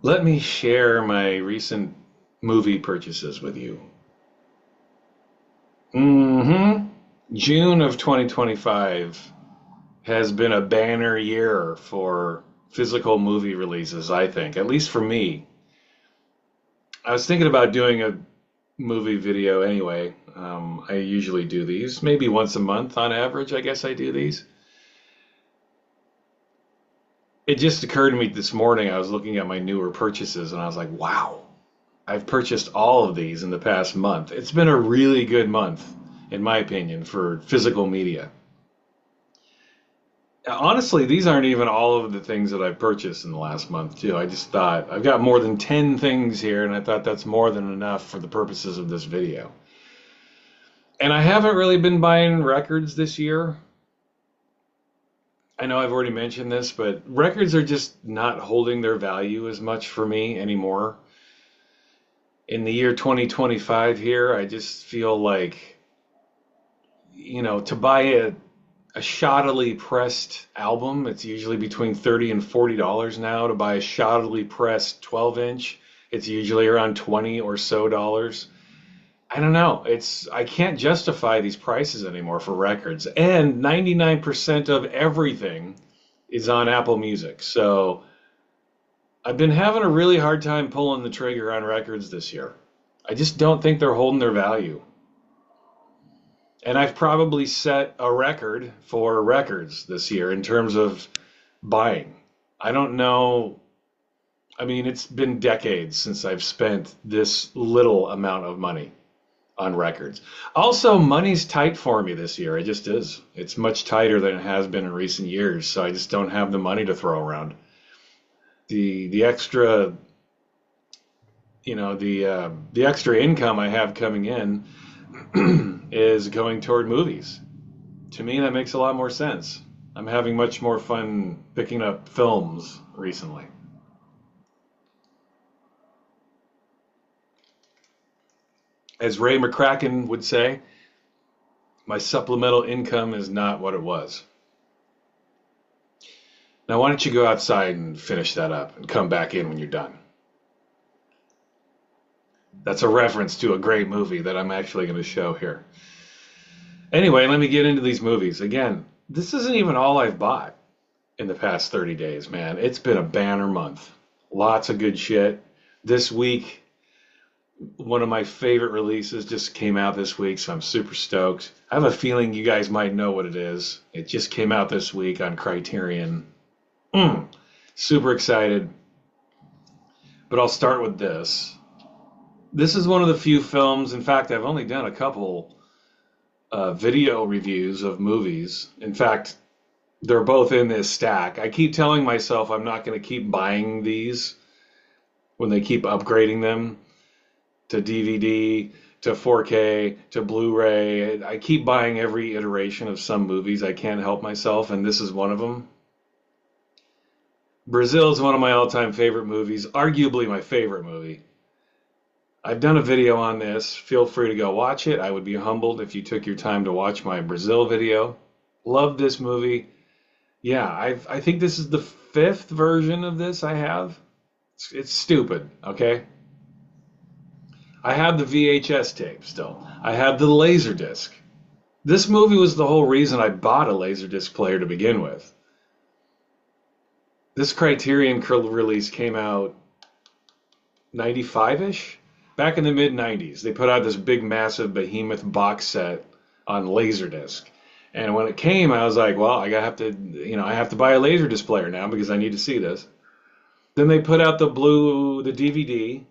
Let me share my recent movie purchases with you. hmm June of 2025 has been a banner year for physical movie releases, I think, at least for me. I was thinking about doing a movie video anyway. I usually do these, maybe once a month on average, I guess I do these. It just occurred to me this morning, I was looking at my newer purchases and I was like, wow, I've purchased all of these in the past month. It's been a really good month, in my opinion, for physical media. Honestly, these aren't even all of the things that I've purchased in the last month, too. I just thought I've got more than 10 things here, and I thought that's more than enough for the purposes of this video. And I haven't really been buying records this year. I know I've already mentioned this, but records are just not holding their value as much for me anymore. In the year 2025 here, I just feel like, to buy a shoddily pressed album, it's usually between $30 and $40 now. To buy a shoddily pressed 12-inch, it's usually around 20 or so dollars. I don't know. I can't justify these prices anymore for records. And 99% of everything is on Apple Music. So I've been having a really hard time pulling the trigger on records this year. I just don't think they're holding their value. And I've probably set a record for records this year in terms of buying. I don't know. I mean, it's been decades since I've spent this little amount of money on records. Also, money's tight for me this year. It just is. It's much tighter than it has been in recent years, so I just don't have the money to throw around. The extra, the extra income I have coming in is going toward movies. To me, that makes a lot more sense. I'm having much more fun picking up films recently. As Ray McCracken would say, my supplemental income is not what it was. Now, why don't you go outside and finish that up and come back in when you're done? That's a reference to a great movie that I'm actually going to show here. Anyway, let me get into these movies. Again, this isn't even all I've bought in the past 30 days, man. It's been a banner month. Lots of good shit. This week, one of my favorite releases just came out this week, so I'm super stoked. I have a feeling you guys might know what it is. It just came out this week on Criterion. Super excited. But I'll start with this. This is one of the few films, in fact, I've only done a couple video reviews of movies. In fact, they're both in this stack. I keep telling myself I'm not going to keep buying these when they keep upgrading them to DVD, to 4K, to Blu-ray. I keep buying every iteration of some movies. I can't help myself, and this is one of them. Brazil is one of my all-time favorite movies, arguably my favorite movie. I've done a video on this. Feel free to go watch it. I would be humbled if you took your time to watch my Brazil video. Love this movie. Yeah, I think this is the fifth version of this I have. It's stupid, okay? I have the VHS tape still. I have the Laserdisc. This movie was the whole reason I bought a Laserdisc player to begin with. This Criterion release came out 95-ish? Back in the mid-90s. They put out this big, massive behemoth box set on Laserdisc. And when it came, I was like, well, I have to buy a Laserdisc player now because I need to see this. Then they put out the DVD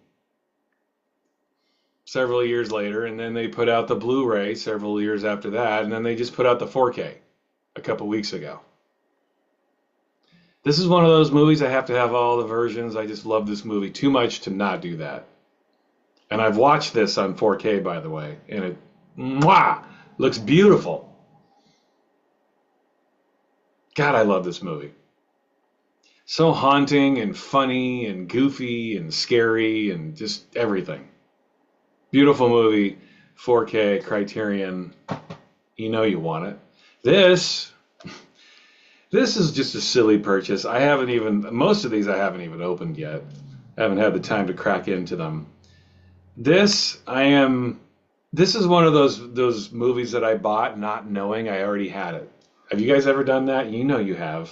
several years later, and then they put out the Blu-ray several years after that, and then they just put out the 4K a couple weeks ago. This is one of those movies I have to have all the versions. I just love this movie too much to not do that. And I've watched this on 4K, by the way, and it looks beautiful. God, I love this movie. So haunting and funny and goofy and scary and just everything. Beautiful movie, 4K, Criterion. You know you want it. This is just a silly purchase. Most of these I haven't even opened yet. I haven't had the time to crack into them. This I am. This is one of those movies that I bought not knowing I already had it. Have you guys ever done that? You know you have.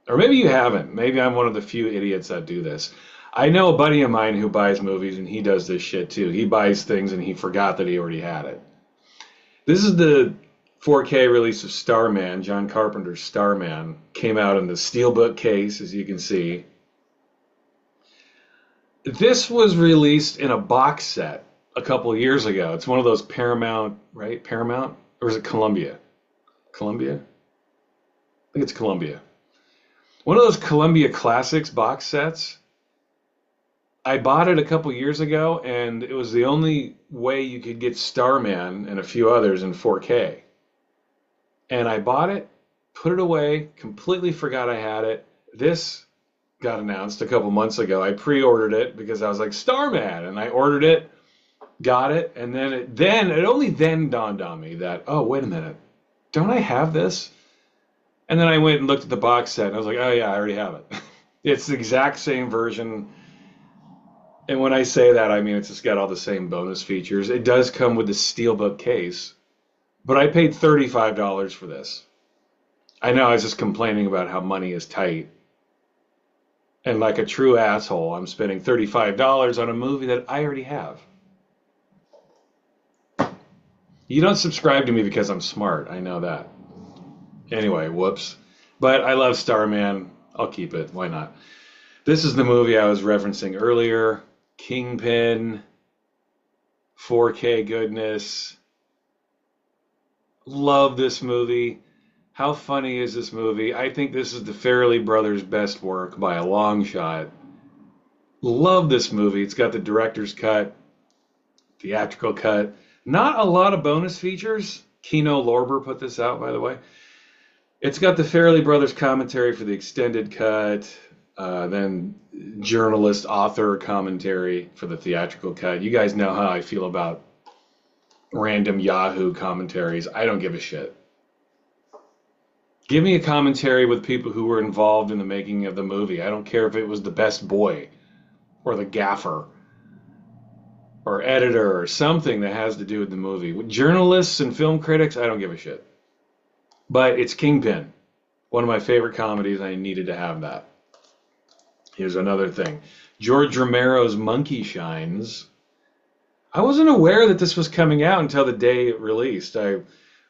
Or maybe you haven't. Maybe I'm one of the few idiots that do this. I know a buddy of mine who buys movies and he does this shit too. He buys things and he forgot that he already had it. This is the 4K release of Starman, John Carpenter's Starman. Came out in the steelbook case, as you can see. This was released in a box set a couple of years ago. It's one of those Paramount, right? Paramount? Or is it Columbia? Columbia? I think it's Columbia. One of those Columbia Classics box sets. I bought it a couple years ago, and it was the only way you could get Starman and a few others in 4K. And I bought it, put it away, completely forgot I had it. This got announced a couple months ago. I pre-ordered it because I was like, Starman, and I ordered it, got it, and then it only then dawned on me that, oh, wait a minute, don't I have this? And then I went and looked at the box set, and I was like, oh yeah, I already have it. It's the exact same version. And when I say that, I mean it's just got all the same bonus features. It does come with the steelbook case, but I paid $35 for this. I know I was just complaining about how money is tight. And like a true asshole, I'm spending $35 on a movie that I already have. You don't subscribe to me because I'm smart. I know that. Anyway, whoops. But I love Starman. I'll keep it. Why not? This is the movie I was referencing earlier. Kingpin. 4K goodness. Love this movie. How funny is this movie? I think this is the Farrelly brothers' best work by a long shot. Love this movie. It's got the director's cut, theatrical cut. Not a lot of bonus features. Kino Lorber put this out, by the way. It's got the Farrelly brothers commentary for the extended cut, then journalist author commentary for the theatrical cut. You guys know how I feel about random Yahoo commentaries. I don't give a shit. Give me a commentary with people who were involved in the making of the movie. I don't care if it was the best boy or the gaffer or editor or something that has to do with the movie. With journalists and film critics, I don't give a shit. But it's Kingpin, one of my favorite comedies. I needed to have that. Here's another thing. George Romero's Monkey Shines. I wasn't aware that this was coming out until the day it released. I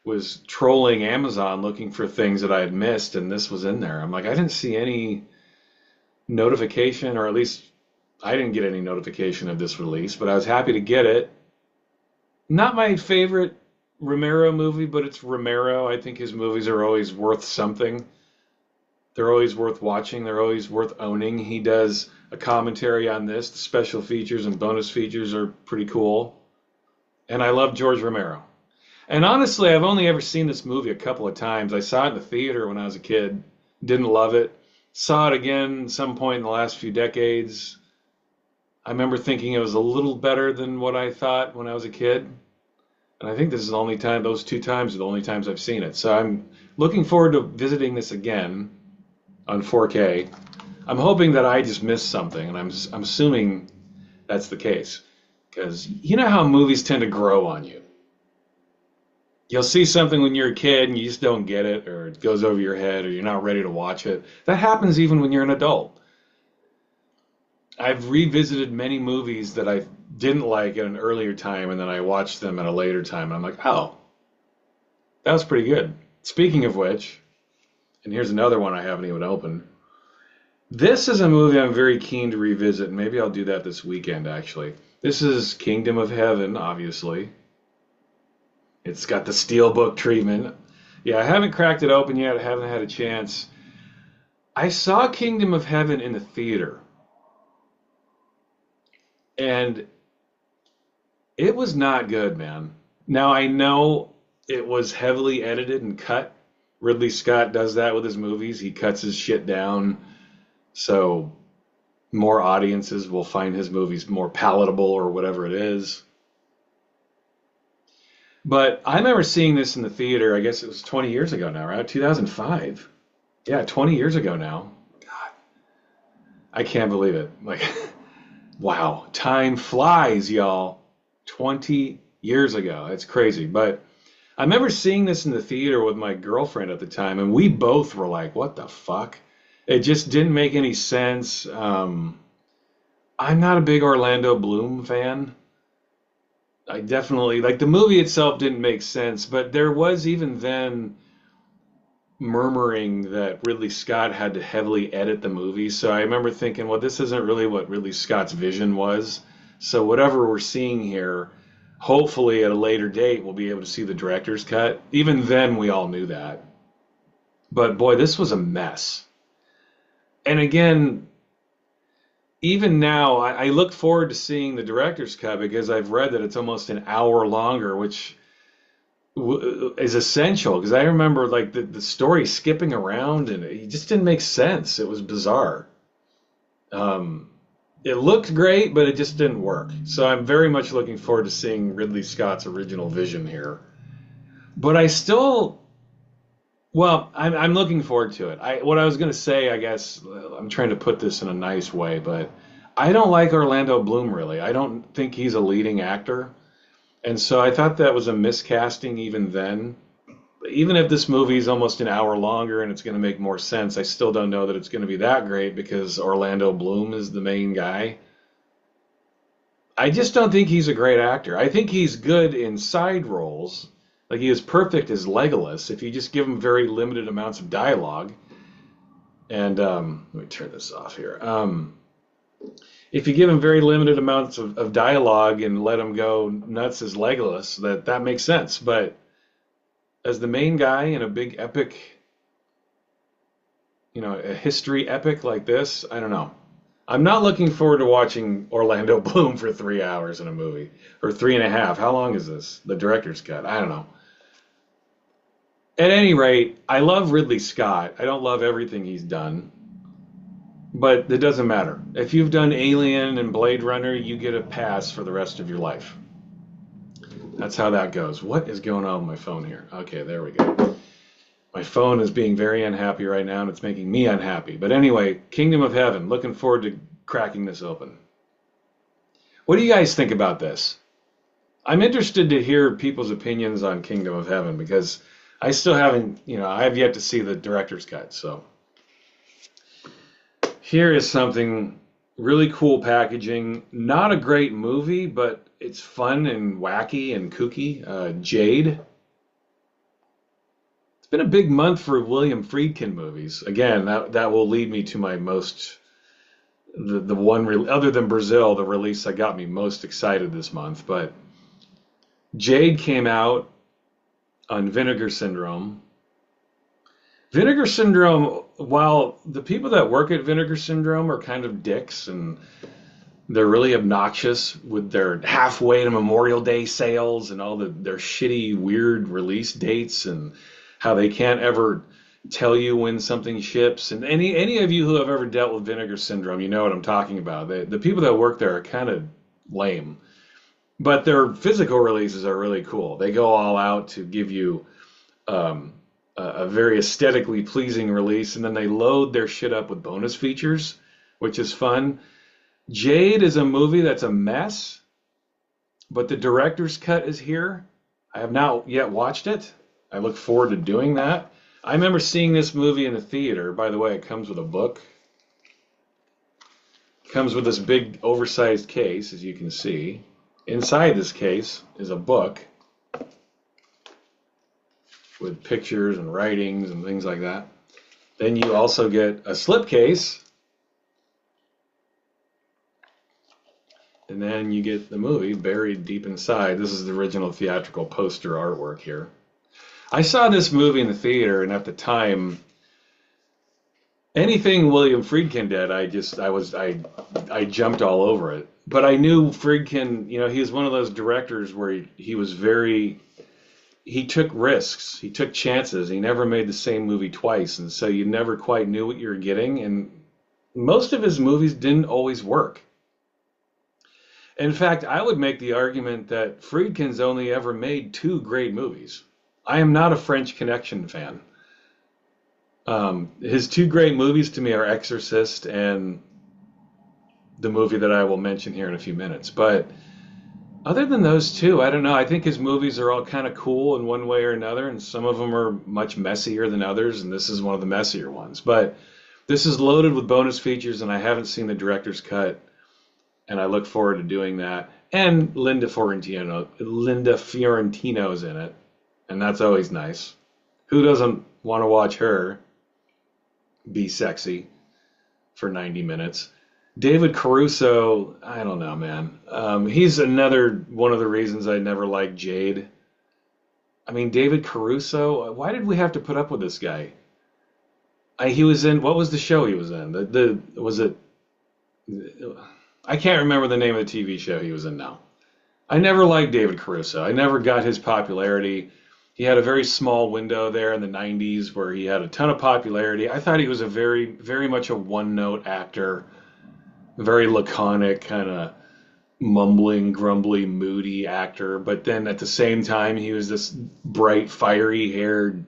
was trolling Amazon looking for things that I had missed, and this was in there. I'm like, I didn't see any notification, or at least I didn't get any notification of this release, but I was happy to get it. Not my favorite Romero movie, but it's Romero. I think his movies are always worth something. They're always worth watching. They're always worth owning. He does a commentary on this. The special features and bonus features are pretty cool. And I love George Romero. And honestly, I've only ever seen this movie a couple of times. I saw it in the theater when I was a kid. Didn't love it. Saw it again some point in the last few decades. I remember thinking it was a little better than what I thought when I was a kid. And I think this is the only time, those two times are the only times I've seen it. So I'm looking forward to visiting this again on 4K. I'm hoping that I just missed something, and I'm assuming that's the case. Because you know how movies tend to grow on you. You'll see something when you're a kid and you just don't get it, or it goes over your head, or you're not ready to watch it. That happens even when you're an adult. I've revisited many movies that I didn't like at an earlier time, and then I watched them at a later time, and I'm like, oh, that was pretty good. Speaking of which, and here's another one I haven't even opened. This is a movie I'm very keen to revisit, and maybe I'll do that this weekend, actually. This is Kingdom of Heaven, obviously. It's got the steelbook treatment. Yeah, I haven't cracked it open yet. I haven't had a chance. I saw Kingdom of Heaven in the theater. And it was not good, man. Now, I know it was heavily edited and cut. Ridley Scott does that with his movies. He cuts his shit down so more audiences will find his movies more palatable or whatever it is. But I remember seeing this in the theater, I guess it was 20 years ago now, right? 2005. Yeah, 20 years ago now. God. I can't believe it. Like, wow, time flies, y'all. 20 years ago. It's crazy. But I remember seeing this in the theater with my girlfriend at the time, and we both were like, what the fuck? It just didn't make any sense. I'm not a big Orlando Bloom fan. I definitely, like, the movie itself didn't make sense, but there was even then murmuring that Ridley Scott had to heavily edit the movie. So I remember thinking, well, this isn't really what Ridley Scott's vision was. So whatever we're seeing here, hopefully at a later date, we'll be able to see the director's cut. Even then, we all knew that. But boy, this was a mess. And again, even now, I look forward to seeing the director's cut because I've read that it's almost an hour longer, which is essential because I remember like the story skipping around and it just didn't make sense. It was bizarre. It looked great, but it just didn't work. So I'm very much looking forward to seeing Ridley Scott's original vision here. But I still, well, I'm looking forward to it. What I was going to say, I guess, I'm trying to put this in a nice way, but I don't like Orlando Bloom really. I don't think he's a leading actor. And so I thought that was a miscasting even then. Even if this movie is almost an hour longer and it's going to make more sense, I still don't know that it's going to be that great because Orlando Bloom is the main guy. I just don't think he's a great actor. I think he's good in side roles. Like he is perfect as Legolas if you just give him very limited amounts of dialogue. And let me turn this off here. If you give him very limited amounts of dialogue and let him go nuts as Legolas, that makes sense. But as the main guy in a big epic, a history epic like this, I don't know. I'm not looking forward to watching Orlando Bloom for 3 hours in a movie, or 3.5. How long is this? The director's cut. I don't know. At any rate, I love Ridley Scott. I don't love everything he's done. But it doesn't matter. If you've done Alien and Blade Runner, you get a pass for the rest of your life. That's how that goes. What is going on with my phone here? Okay, there we go. My phone is being very unhappy right now, and it's making me unhappy. But anyway, Kingdom of Heaven. Looking forward to cracking this open. What do you guys think about this? I'm interested to hear people's opinions on Kingdom of Heaven because I still haven't, I have yet to see the director's cut, so. Here is something really cool packaging. Not a great movie, but it's fun and wacky and kooky. Jade. It's been a big month for William Friedkin movies. Again, that will lead me to my most, the one, other than Brazil, the release that got me most excited this month. But Jade came out on Vinegar Syndrome. Vinegar Syndrome, while the people that work at Vinegar Syndrome are kind of dicks and they're really obnoxious with their halfway to Memorial Day sales and all their shitty, weird release dates and how they can't ever tell you when something ships. And any of you who have ever dealt with Vinegar Syndrome, you know what I'm talking about. The people that work there are kind of lame. But their physical releases are really cool. They go all out to give you a very aesthetically pleasing release, and then they load their shit up with bonus features, which is fun. Jade is a movie that's a mess, but the director's cut is here. I have not yet watched it. I look forward to doing that. I remember seeing this movie in the theater. By the way, it comes with a book. It comes with this big oversized case, as you can see. Inside this case is a book with pictures and writings and things like that. Then you also get a slipcase. And then you get the movie buried deep inside. This is the original theatrical poster artwork here. I saw this movie in the theater, and at the time, anything William Friedkin did, I jumped all over it. But I knew Friedkin, he was one of those directors where he took risks, he took chances, he never made the same movie twice, and so you never quite knew what you were getting, and most of his movies didn't always work. In fact, I would make the argument that Friedkin's only ever made 2 great movies. I am not a French Connection fan. His 2 great movies to me are Exorcist and the movie that I will mention here in a few minutes. But other than those two, I don't know. I think his movies are all kind of cool in one way or another, and some of them are much messier than others, and this is one of the messier ones. But this is loaded with bonus features, and I haven't seen the director's cut, and I look forward to doing that. And Linda Fiorentino's in it, and that's always nice. Who doesn't want to watch her be sexy for 90 minutes? David Caruso, I don't know, man. He's another one of the reasons I never liked Jade. I mean, David Caruso, why did we have to put up with this guy? He was in, what was the show he was in? Was it, I can't remember the name of the TV show he was in now. I never liked David Caruso. I never got his popularity. He had a very small window there in the 90s where he had a ton of popularity. I thought he was a very, very much a one-note actor, very laconic, kind of mumbling, grumbly, moody actor. But then at the same time, he was this bright, fiery-haired,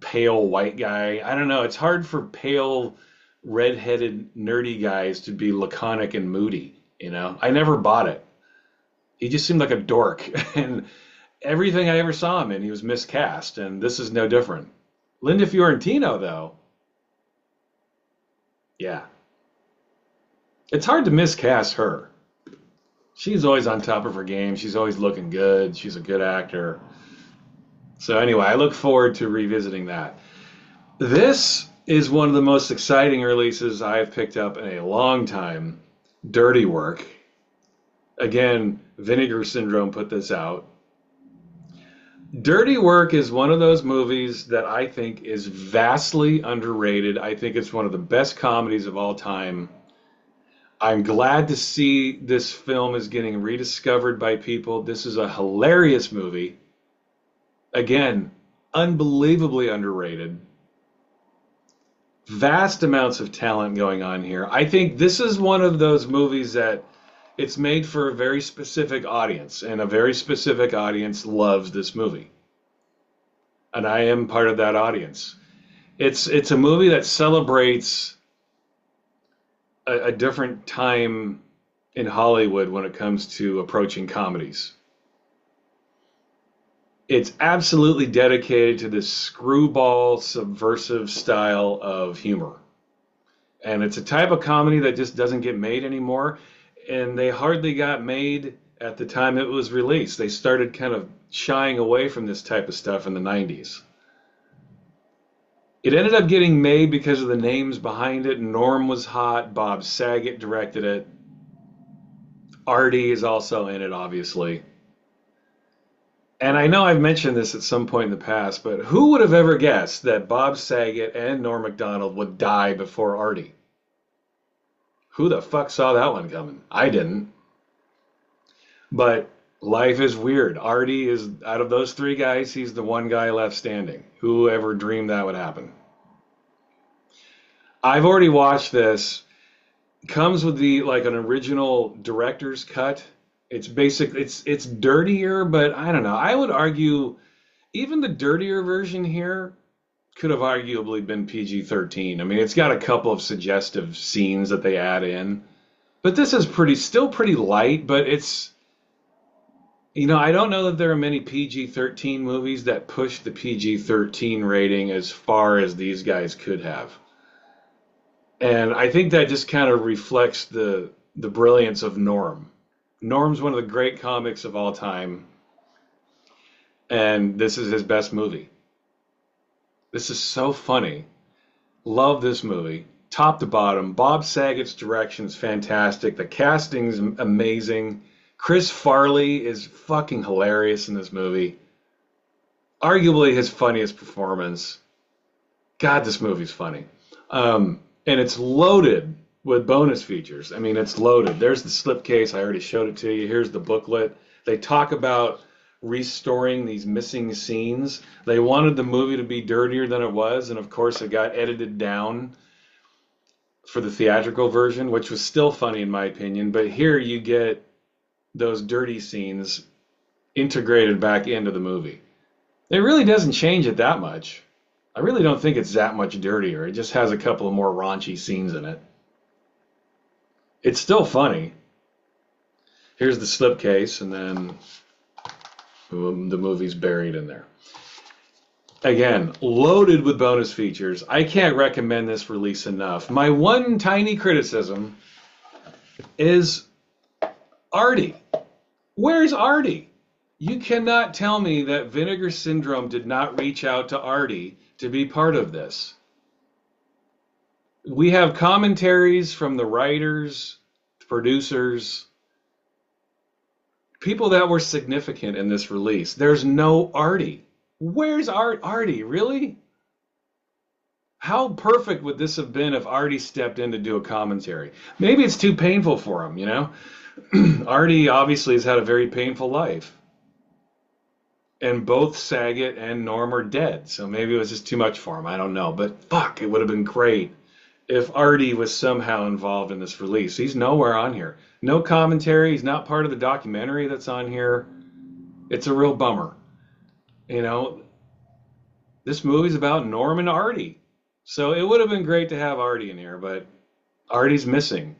pale white guy. I don't know. It's hard for pale, red-headed, nerdy guys to be laconic and moody, you know? I never bought it. He just seemed like a dork. And everything I ever saw him in, he was miscast. And this is no different. Linda Fiorentino, though, yeah. It's hard to miscast her. She's always on top of her game. She's always looking good. She's a good actor. So anyway, I look forward to revisiting that. This is one of the most exciting releases I've picked up in a long time. Dirty Work. Again, Vinegar Syndrome put this out. Dirty Work is one of those movies that I think is vastly underrated. I think it's one of the best comedies of all time. I'm glad to see this film is getting rediscovered by people. This is a hilarious movie. Again, unbelievably underrated. Vast amounts of talent going on here. I think this is one of those movies that it's made for a very specific audience, and a very specific audience loves this movie. And I am part of that audience. It's a movie that celebrates a different time in Hollywood when it comes to approaching comedies. It's absolutely dedicated to this screwball, subversive style of humor. And it's a type of comedy that just doesn't get made anymore. And they hardly got made at the time it was released. They started kind of shying away from this type of stuff in the 90s. It ended up getting made because of the names behind it. Norm was hot. Bob Saget directed it. Artie is also in it, obviously. And I know I've mentioned this at some point in the past, but who would have ever guessed that Bob Saget and Norm Macdonald would die before Artie? Who the fuck saw that one coming? I didn't. But life is weird. Artie is, out of those three guys, he's the one guy left standing. Who ever dreamed that would happen? I've already watched this. It comes with the like an original director's cut. It's basic. It's dirtier, but I don't know. I would argue even the dirtier version here could have arguably been PG-13. I mean, it's got a couple of suggestive scenes that they add in, but this is still pretty light. But it's, you know, I don't know that there are many PG-13 movies that push the PG-13 rating as far as these guys could have. And I think that just kind of reflects the brilliance of Norm. Norm's one of the great comics of all time, and this is his best movie. This is so funny. Love this movie. Top to bottom. Bob Saget's direction is fantastic. The casting's amazing. Chris Farley is fucking hilarious in this movie. Arguably his funniest performance. God, this movie's funny. And it's loaded with bonus features. I mean, it's loaded. There's the slipcase. I already showed it to you. Here's the booklet. They talk about restoring these missing scenes. They wanted the movie to be dirtier than it was, and of course it got edited down for the theatrical version, which was still funny in my opinion. But here you get those dirty scenes integrated back into the movie. It really doesn't change it that much. I really don't think it's that much dirtier. It just has a couple of more raunchy scenes in it. It's still funny. Here's the slipcase, and then the movie's buried in there. Again, loaded with bonus features. I can't recommend this release enough. My one tiny criticism is Artie. Where's Artie? You cannot tell me that Vinegar Syndrome did not reach out to Artie to be part of this. We have commentaries from the writers, producers, people that were significant in this release. There's no Artie. Where's Artie? Really? How perfect would this have been if Artie stepped in to do a commentary? Maybe it's too painful for him, you know? Artie obviously has had a very painful life. And both Saget and Norm are dead, so maybe it was just too much for him. I don't know. But fuck, it would have been great if Artie was somehow involved in this release. He's nowhere on here. No commentary. He's not part of the documentary that's on here. It's a real bummer. You know, this movie's about Norm and Artie. So it would have been great to have Artie in here, but Artie's missing.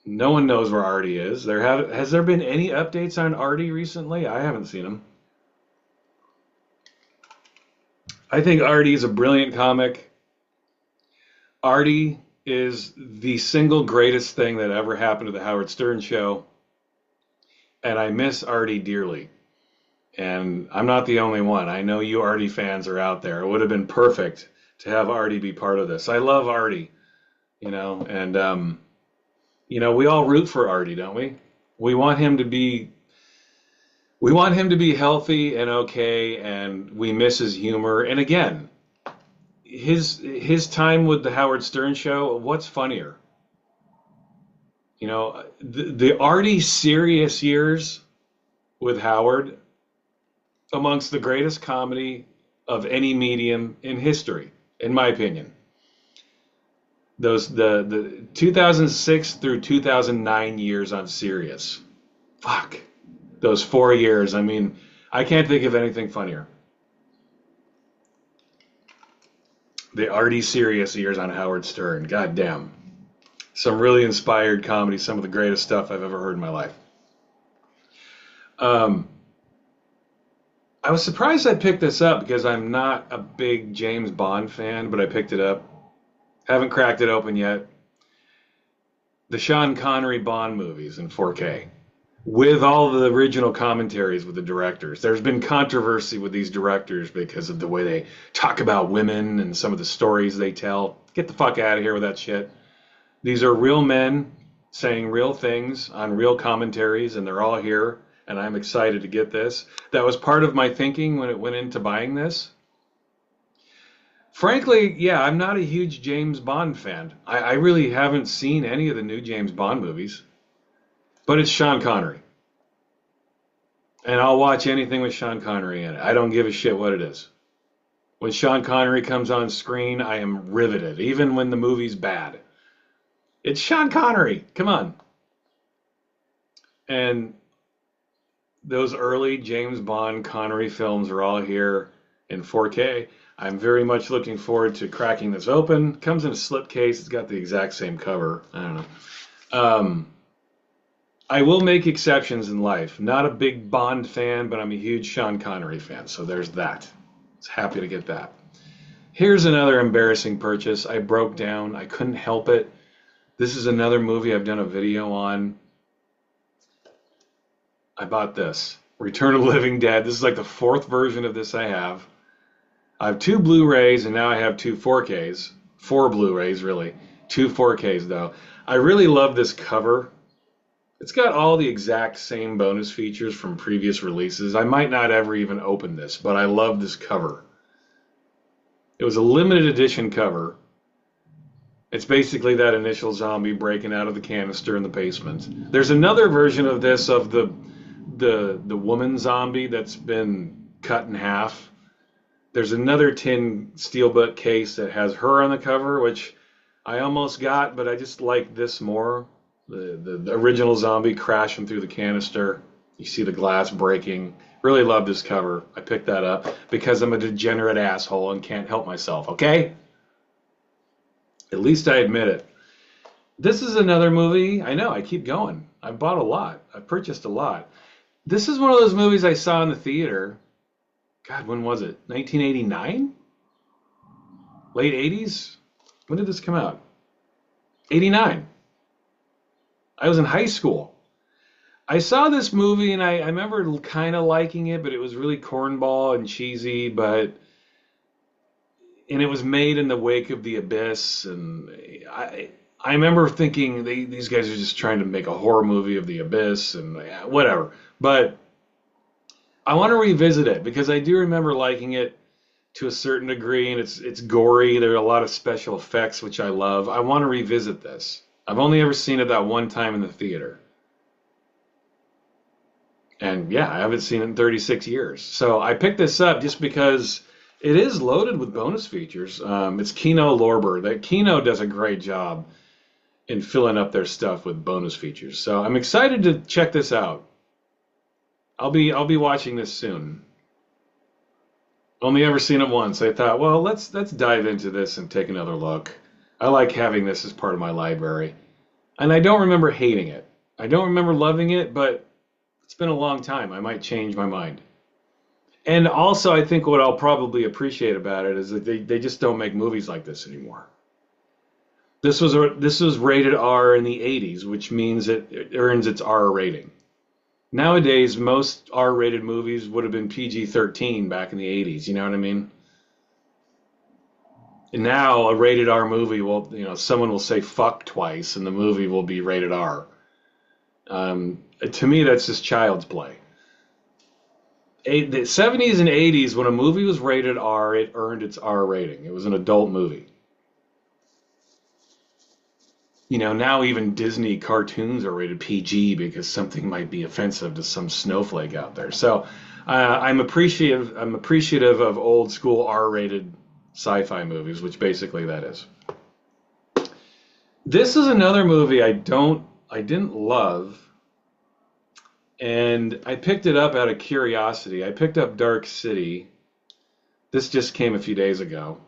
No one knows where Artie is. Has there been any updates on Artie recently? I haven't seen them. I think Artie is a brilliant comic. Artie is the single greatest thing that ever happened to the Howard Stern show. And I miss Artie dearly. And I'm not the only one. I know you Artie fans are out there. It would have been perfect to have Artie be part of this. I love Artie, you know, and, you know, we all root for Artie, don't we? We want him to be healthy and okay, and we miss his humor. And again, his time with the Howard Stern show, what's funnier? You know, the Artie serious years with Howard, amongst the greatest comedy of any medium in history, in my opinion. The 2006 through 2009 years on Sirius. Fuck. Those 4 years, I mean, I can't think of anything funnier. The Artie serious years on Howard Stern. God damn. Some really inspired comedy, some of the greatest stuff I've ever heard in my life. I was surprised I picked this up because I'm not a big James Bond fan, but I picked it up. Haven't cracked it open yet. The Sean Connery Bond movies in 4K. With all the original commentaries with the directors. There's been controversy with these directors because of the way they talk about women and some of the stories they tell. Get the fuck out of here with that shit. These are real men saying real things on real commentaries, and they're all here, and I'm excited to get this. That was part of my thinking when it went into buying this. Frankly, yeah, I'm not a huge James Bond fan. I really haven't seen any of the new James Bond movies. But it's Sean Connery. And I'll watch anything with Sean Connery in it. I don't give a shit what it is. When Sean Connery comes on screen, I am riveted, even when the movie's bad. It's Sean Connery. Come on. And those early James Bond Connery films are all here in 4K. I'm very much looking forward to cracking this open. Comes in a slipcase. It's got the exact same cover. I don't know. I will make exceptions in life. Not a big Bond fan, but I'm a huge Sean Connery fan. So there's that. I was happy to get that. Here's another embarrassing purchase. I broke down. I couldn't help it. This is another movie I've done a video on. I bought this. Return of the Living Dead. This is like the fourth version of this I have. I have 2 Blu-rays, and now I have 2 4Ks. 4 Blu-rays, really. 2 4Ks, though. I really love this cover. It's got all the exact same bonus features from previous releases. I might not ever even open this, but I love this cover. It was a limited edition cover. It's basically that initial zombie breaking out of the canister in the basement. There's another version of this of the woman zombie that's been cut in half. There's another tin steelbook case that has her on the cover, which I almost got, but I just like this more. The original zombie crashing through the canister. You see the glass breaking. Really love this cover. I picked that up because I'm a degenerate asshole and can't help myself, okay? At least I admit it. This is another movie. I know, I keep going. I bought a lot. I purchased a lot. This is one of those movies I saw in the theater. God, when was it? 1989? Late 80s? When did this come out? 89. I was in high school. I saw this movie and I remember kind of liking it, but it was really cornball and cheesy, and it was made in the wake of The Abyss, and I remember thinking these guys are just trying to make a horror movie of The Abyss and yeah, whatever. But I want to revisit it because I do remember liking it to a certain degree, and it's gory. There are a lot of special effects which I love. I want to revisit this. I've only ever seen it that one time in the theater. And yeah, I haven't seen it in 36 years. So I picked this up just because it is loaded with bonus features. It's Kino Lorber. That Kino does a great job in filling up their stuff with bonus features. So I'm excited to check this out. I'll be watching this soon. Only ever seen it once. I thought, well, let's dive into this and take another look. I like having this as part of my library. And I don't remember hating it. I don't remember loving it, but it's been a long time. I might change my mind. And also, I think what I'll probably appreciate about it is that they just don't make movies like this anymore. This was rated R in the 80s, which means it earns its R rating. Nowadays, most R-rated movies would have been PG-13 back in the 80s. You know what I mean? And now a rated R movie will, someone will say fuck twice, and the movie will be rated R. To me, that's just child's play. The 70s and 80s, when a movie was rated R, it earned its R rating. It was an adult movie. Now even Disney cartoons are rated PG because something might be offensive to some snowflake out there. So I'm appreciative. I'm appreciative of old school R-rated sci-fi movies, which basically that is. This is another movie I didn't love, and I picked it up out of curiosity. I picked up Dark City. This just came a few days ago.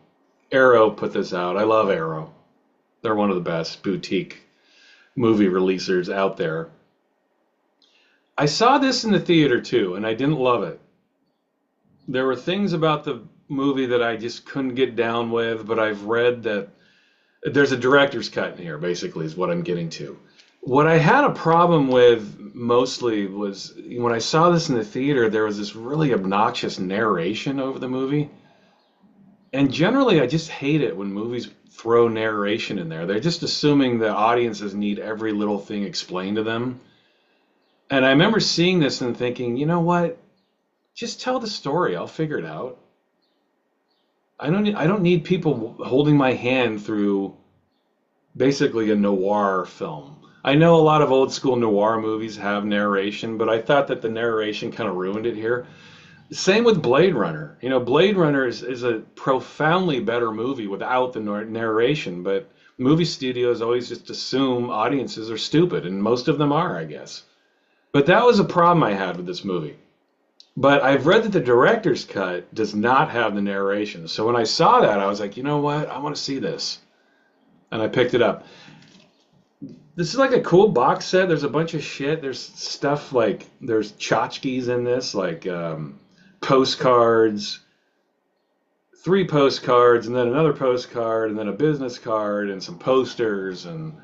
Arrow put this out. I love Arrow. They're one of the best boutique movie releasers out there. I saw this in the theater too, and I didn't love it. There were things about the movie that I just couldn't get down with, but I've read that there's a director's cut in here, basically, is what I'm getting to. What I had a problem with mostly was when I saw this in the theater, there was this really obnoxious narration over the movie. And generally, I just hate it when movies throw narration in there. They're just assuming the audiences need every little thing explained to them. And I remember seeing this and thinking, you know what? Just tell the story. I'll figure it out. I don't need people holding my hand through basically a noir film. I know a lot of old school noir movies have narration, but I thought that the narration kind of ruined it here. Same with Blade Runner. Blade Runner is a profoundly better movie without the narration, but movie studios always just assume audiences are stupid, and most of them are, I guess. But that was a problem I had with this movie. But I've read that the director's cut does not have the narration. So when I saw that, I was like, you know what? I want to see this. And I picked it up. This is like a cool box set. There's a bunch of shit. There's stuff like, there's tchotchkes in this, like postcards, 3 postcards, and then another postcard, and then a business card, and some posters. And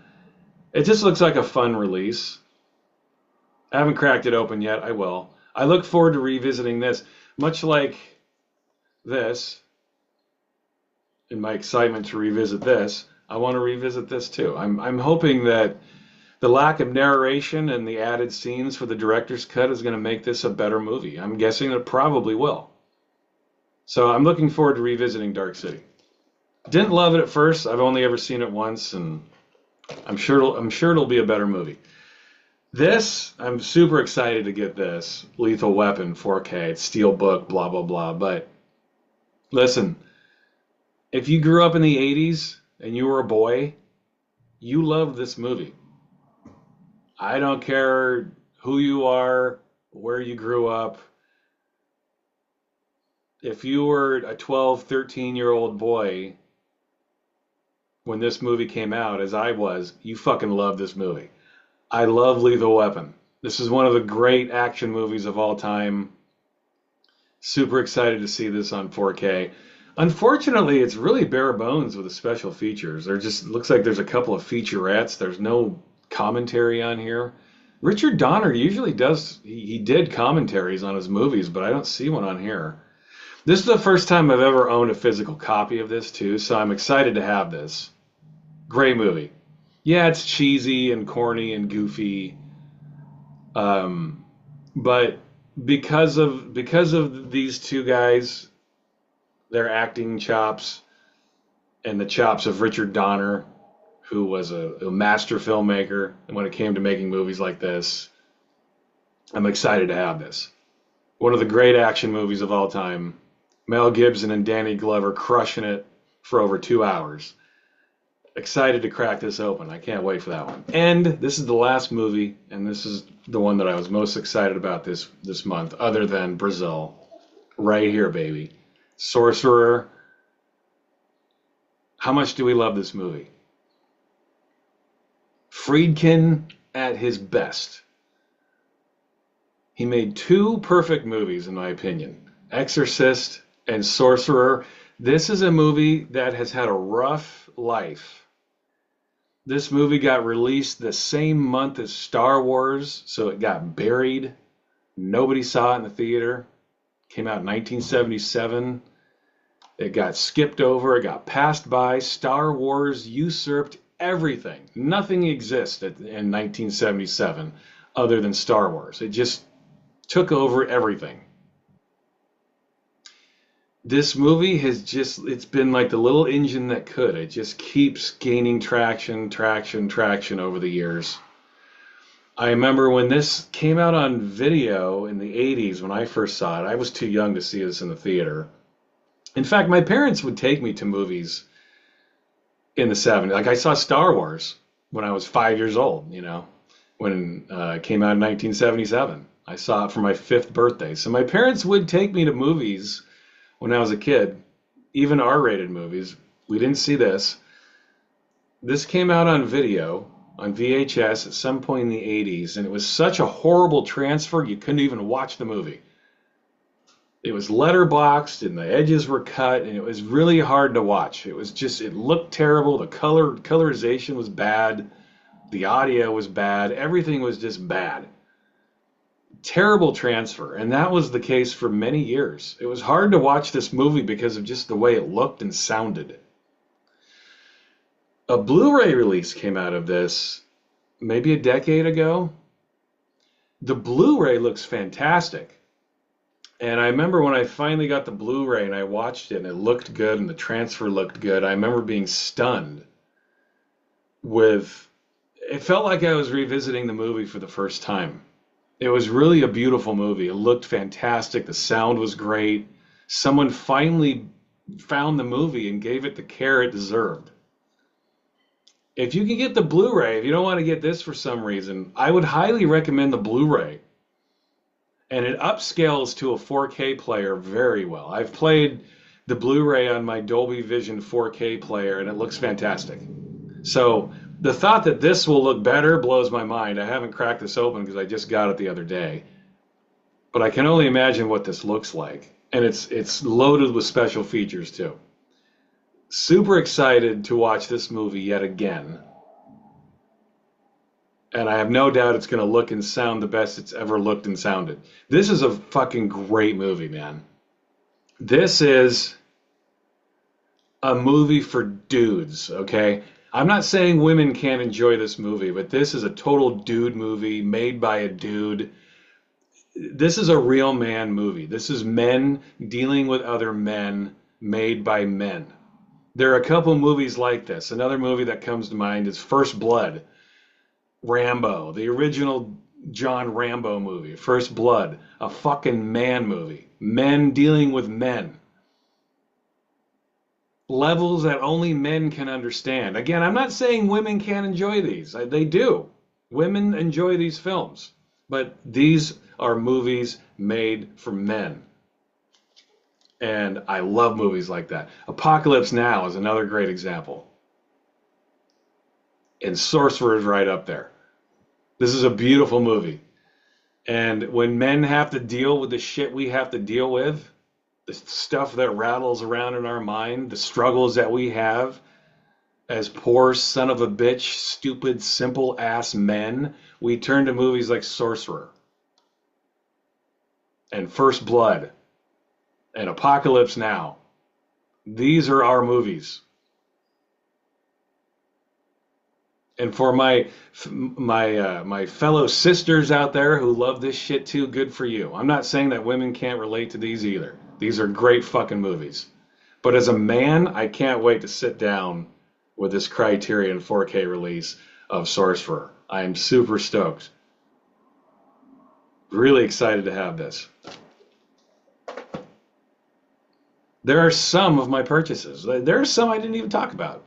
it just looks like a fun release. I haven't cracked it open yet. I will. I look forward to revisiting this, much like this, in my excitement to revisit this. I want to revisit this too. I'm hoping that the lack of narration and the added scenes for the director's cut is going to make this a better movie. I'm guessing it probably will. So I'm looking forward to revisiting Dark City. Didn't love it at first. I've only ever seen it once, and I'm sure it'll be a better movie. This, I'm super excited to get this. Lethal Weapon 4K, it's Steelbook, blah, blah, blah. But listen, if you grew up in the 80s and you were a boy, you loved this movie. I don't care who you are, where you grew up. If you were a 12, 13-year-old boy, when this movie came out, as I was, you fucking love this movie. I love Lethal Weapon. This is one of the great action movies of all time. Super excited to see this on 4K. Unfortunately, it's really bare bones with the special features. There just looks like there's a couple of featurettes. There's no commentary on here. Richard Donner usually does, he did commentaries on his movies, but I don't see one on here. This is the first time I've ever owned a physical copy of this too, so I'm excited to have this. Great movie. Yeah, it's cheesy and corny and goofy, but because of these two guys, their acting chops and the chops of Richard Donner, who was a master filmmaker, and when it came to making movies like this, I'm excited to have this. One of the great action movies of all time. Mel Gibson and Danny Glover crushing it for over 2 hours. Excited to crack this open. I can't wait for that one. And this is the last movie, and this is the one that I was most excited about this month, other than Brazil. Right here, baby. Sorcerer. How much do we love this movie? Friedkin at his best. He made two perfect movies, in my opinion. Exorcist and Sorcerer. This is a movie that has had a rough life. This movie got released the same month as Star Wars, so it got buried. Nobody saw it in the theater. Came out in 1977. It got skipped over. It got passed by. Star Wars usurped everything. Nothing exists in 1977 other than Star Wars. It just took over everything. This movie it's been like the little engine that could. It just keeps gaining traction over the years. I remember when this came out on video in the 80s when I first saw it. I was too young to see this in the theater. In fact, my parents would take me to movies in the 70s. Like I saw Star Wars when I was 5 years old, when it came out in 1977. I saw it for my 5th birthday. So my parents would take me to movies when I was a kid, even R-rated movies. We didn't see this. This came out on video, on VHS at some point in the 80s, and it was such a horrible transfer you couldn't even watch the movie. It was letterboxed and the edges were cut, and it was really hard to watch. It looked terrible. The colorization was bad. The audio was bad. Everything was just bad. Terrible transfer, and that was the case for many years. It was hard to watch this movie because of just the way it looked and sounded. A Blu-ray release came out of this maybe a decade ago. The Blu-ray looks fantastic. And I remember when I finally got the Blu-ray and I watched it and it looked good and the transfer looked good, I remember being stunned it felt like I was revisiting the movie for the first time. It was really a beautiful movie. It looked fantastic. The sound was great. Someone finally found the movie and gave it the care it deserved. If you can get the Blu-ray, if you don't want to get this for some reason, I would highly recommend the Blu-ray. And it upscales to a 4K player very well. I've played the Blu-ray on my Dolby Vision 4K player, and it looks fantastic. So the thought that this will look better blows my mind. I haven't cracked this open because I just got it the other day. But I can only imagine what this looks like. And it's loaded with special features too. Super excited to watch this movie yet again. And I have no doubt it's going to look and sound the best it's ever looked and sounded. This is a fucking great movie, man. This is a movie for dudes, okay? I'm not saying women can't enjoy this movie, but this is a total dude movie made by a dude. This is a real man movie. This is men dealing with other men made by men. There are a couple movies like this. Another movie that comes to mind is First Blood. Rambo, the original John Rambo movie, First Blood, a fucking man movie. Men dealing with men. Levels that only men can understand. Again, I'm not saying women can't enjoy these. They do. Women enjoy these films. But these are movies made for men. And I love movies like that. Apocalypse Now is another great example. and Sorcerer is right up there. This is a beautiful movie. And when men have to deal with the shit we have to deal with, the stuff that rattles around in our mind, the struggles that we have as poor son of a bitch, stupid, simple ass men, we turn to movies like Sorcerer and First Blood and Apocalypse Now. These are our movies. And for my fellow sisters out there who love this shit too, good for you. I'm not saying that women can't relate to these either. These are great fucking movies. But as a man, I can't wait to sit down with this Criterion 4K release of Sorcerer. I am super stoked. Really excited to have this. There are some of my purchases. There are some I didn't even talk about.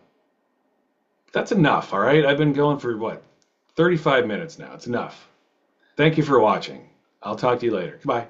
That's enough, all right? I've been going for, what, 35 minutes now. It's enough. Thank you for watching. I'll talk to you later. Goodbye.